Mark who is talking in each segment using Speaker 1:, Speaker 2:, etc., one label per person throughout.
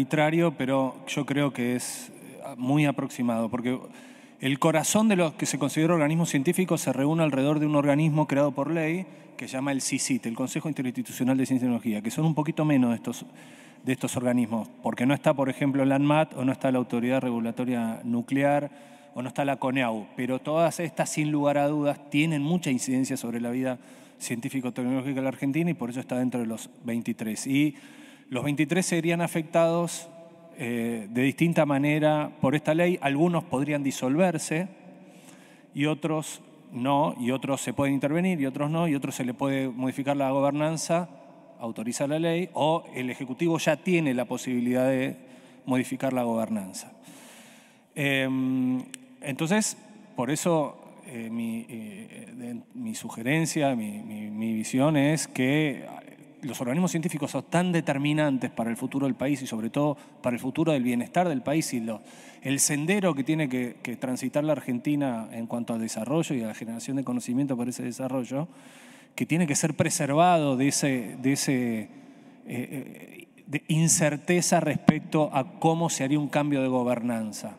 Speaker 1: arbitrario, pero yo creo que es muy aproximado, porque el corazón de lo que se considera organismo científico se reúne alrededor de un organismo creado por ley que se llama el CICIT, el Consejo Interinstitucional de Ciencia y Tecnología, que son un poquito menos de estos organismos, porque no está, por ejemplo, la ANMAT, o no está la Autoridad Regulatoria Nuclear, o no está la CONEAU, pero todas estas, sin lugar a dudas, tienen mucha incidencia sobre la vida científico-tecnológica de la Argentina, y por eso está dentro de los 23. Y los 23 serían afectados de distinta manera por esta ley. Algunos podrían disolverse y otros no, y otros se pueden intervenir y otros no, y otros se le puede modificar la gobernanza, autoriza la ley, o el Ejecutivo ya tiene la posibilidad de modificar la gobernanza. Entonces, por eso mi sugerencia, mi visión es que los organismos científicos son tan determinantes para el futuro del país y sobre todo para el futuro del bienestar del país y el sendero que tiene que transitar la Argentina en cuanto al desarrollo y a la generación de conocimiento para ese desarrollo, que tiene que ser preservado de incerteza respecto a cómo se haría un cambio de gobernanza.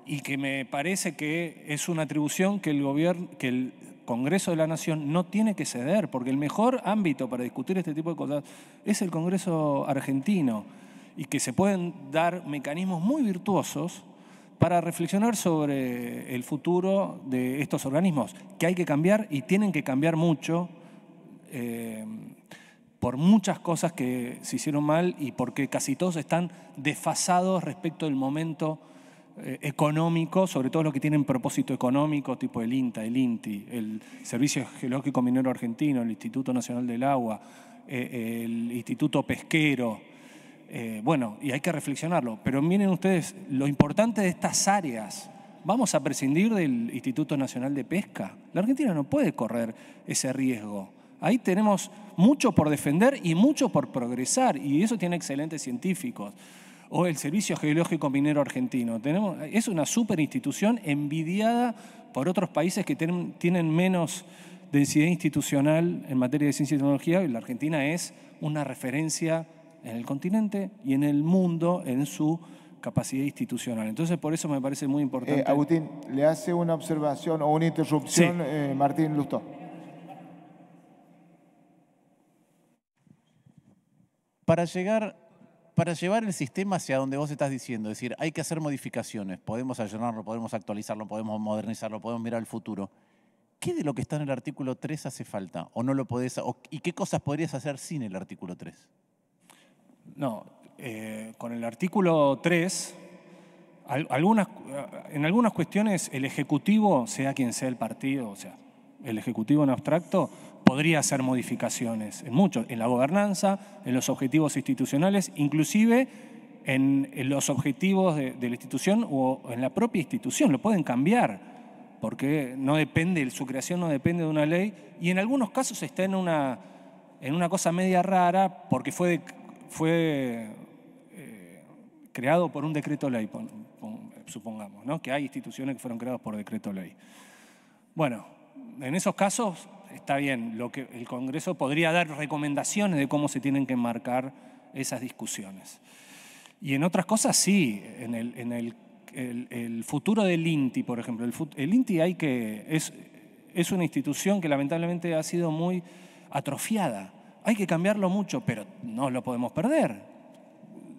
Speaker 1: Y que me parece que es una atribución que el Congreso de la Nación no tiene que ceder, porque el mejor ámbito para discutir este tipo de cosas es el Congreso argentino, y que se pueden dar mecanismos muy virtuosos para reflexionar sobre el futuro de estos organismos, que hay que cambiar y tienen que cambiar mucho por muchas cosas que se hicieron mal y porque casi todos están desfasados respecto del momento económico, sobre todo los que tienen propósito económico, tipo el INTA, el INTI, el Servicio Geológico Minero Argentino, el Instituto Nacional del Agua, el Instituto Pesquero. Bueno, y hay que reflexionarlo. Pero miren ustedes, lo importante de estas áreas, ¿vamos a prescindir del Instituto Nacional de Pesca? La Argentina no puede correr ese riesgo. Ahí tenemos mucho por defender y mucho por progresar, y eso tiene excelentes científicos. O el Servicio Geológico Minero Argentino. Es una super institución envidiada por otros países que tienen menos densidad institucional en materia de ciencia y tecnología, y la Argentina es una referencia en el continente y en el mundo en su capacidad institucional. Entonces, por eso me parece muy importante.
Speaker 2: Agustín, le hace una observación o una interrupción, sí. Martín Lustó.
Speaker 3: Para llevar el sistema hacia donde vos estás diciendo, es decir, hay que hacer modificaciones, podemos allanarlo, podemos actualizarlo, podemos modernizarlo, podemos mirar al futuro. ¿Qué de lo que está en el artículo 3 hace falta? ¿O no lo podés, y qué cosas podrías hacer sin el artículo 3?
Speaker 1: No, con el artículo 3, en algunas cuestiones el Ejecutivo, sea quien sea el partido, o sea, el Ejecutivo en abstracto, podría hacer modificaciones en la gobernanza, en los objetivos institucionales, inclusive en los objetivos de la institución o en la propia institución. Lo pueden cambiar, porque su creación no depende de una ley, y en algunos casos está en una cosa media rara, porque fue creado por un decreto ley, supongamos, ¿no? Que hay instituciones que fueron creadas por decreto ley. Bueno, en esos casos está bien, el Congreso podría dar recomendaciones de cómo se tienen que enmarcar esas discusiones. Y en otras cosas sí, en el futuro del INTI, por ejemplo. El INTI es una institución que lamentablemente ha sido muy atrofiada. Hay que cambiarlo mucho, pero no lo podemos perder.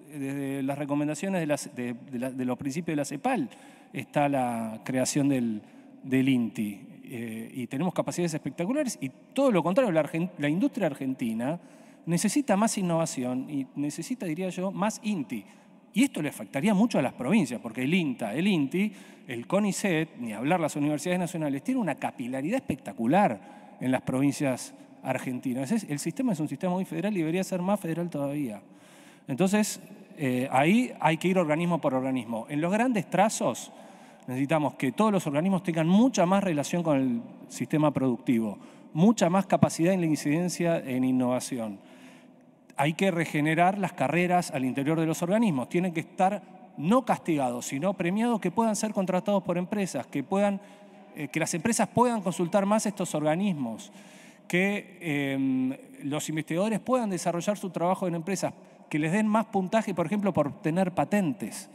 Speaker 1: Desde las recomendaciones de los principios de la CEPAL está la creación del INTI. Y tenemos capacidades espectaculares, y todo lo contrario, la industria argentina necesita más innovación y necesita, diría yo, más INTI. Y esto le afectaría mucho a las provincias, porque el INTA, el INTI, el CONICET, ni hablar las universidades nacionales, tiene una capilaridad espectacular en las provincias argentinas. El sistema es un sistema muy federal y debería ser más federal todavía. Entonces, ahí hay que ir organismo por organismo. En los grandes trazos, necesitamos que todos los organismos tengan mucha más relación con el sistema productivo, mucha más capacidad en la incidencia en innovación. Hay que regenerar las carreras al interior de los organismos. Tienen que estar no castigados, sino premiados, que puedan ser contratados por empresas, que las empresas puedan consultar más estos organismos, que los investigadores puedan desarrollar su trabajo en empresas, que les den más puntaje, por ejemplo, por tener patentes.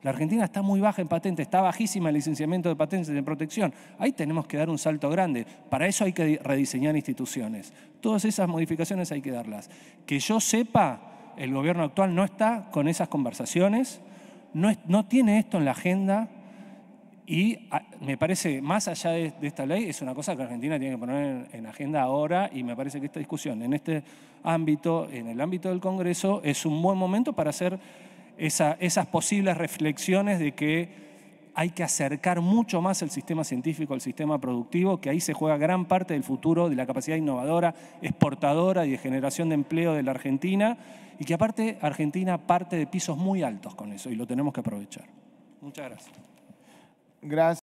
Speaker 1: La Argentina está muy baja en patentes, está bajísima el licenciamiento de patentes de protección. Ahí tenemos que dar un salto grande. Para eso hay que rediseñar instituciones. Todas esas modificaciones hay que darlas. Que yo sepa, el gobierno actual no está con esas conversaciones, no tiene esto en la agenda y me parece, más allá de esta ley, es una cosa que Argentina tiene que poner en agenda ahora y me parece que esta discusión en este ámbito, en el ámbito del Congreso, es un buen momento para hacer esas posibles reflexiones de que hay que acercar mucho más el sistema científico al sistema productivo, que ahí se juega gran parte del futuro, de la capacidad innovadora, exportadora y de generación de empleo de la Argentina, y que aparte Argentina parte de pisos muy altos con eso y lo tenemos que aprovechar. Muchas gracias.
Speaker 2: Gracias.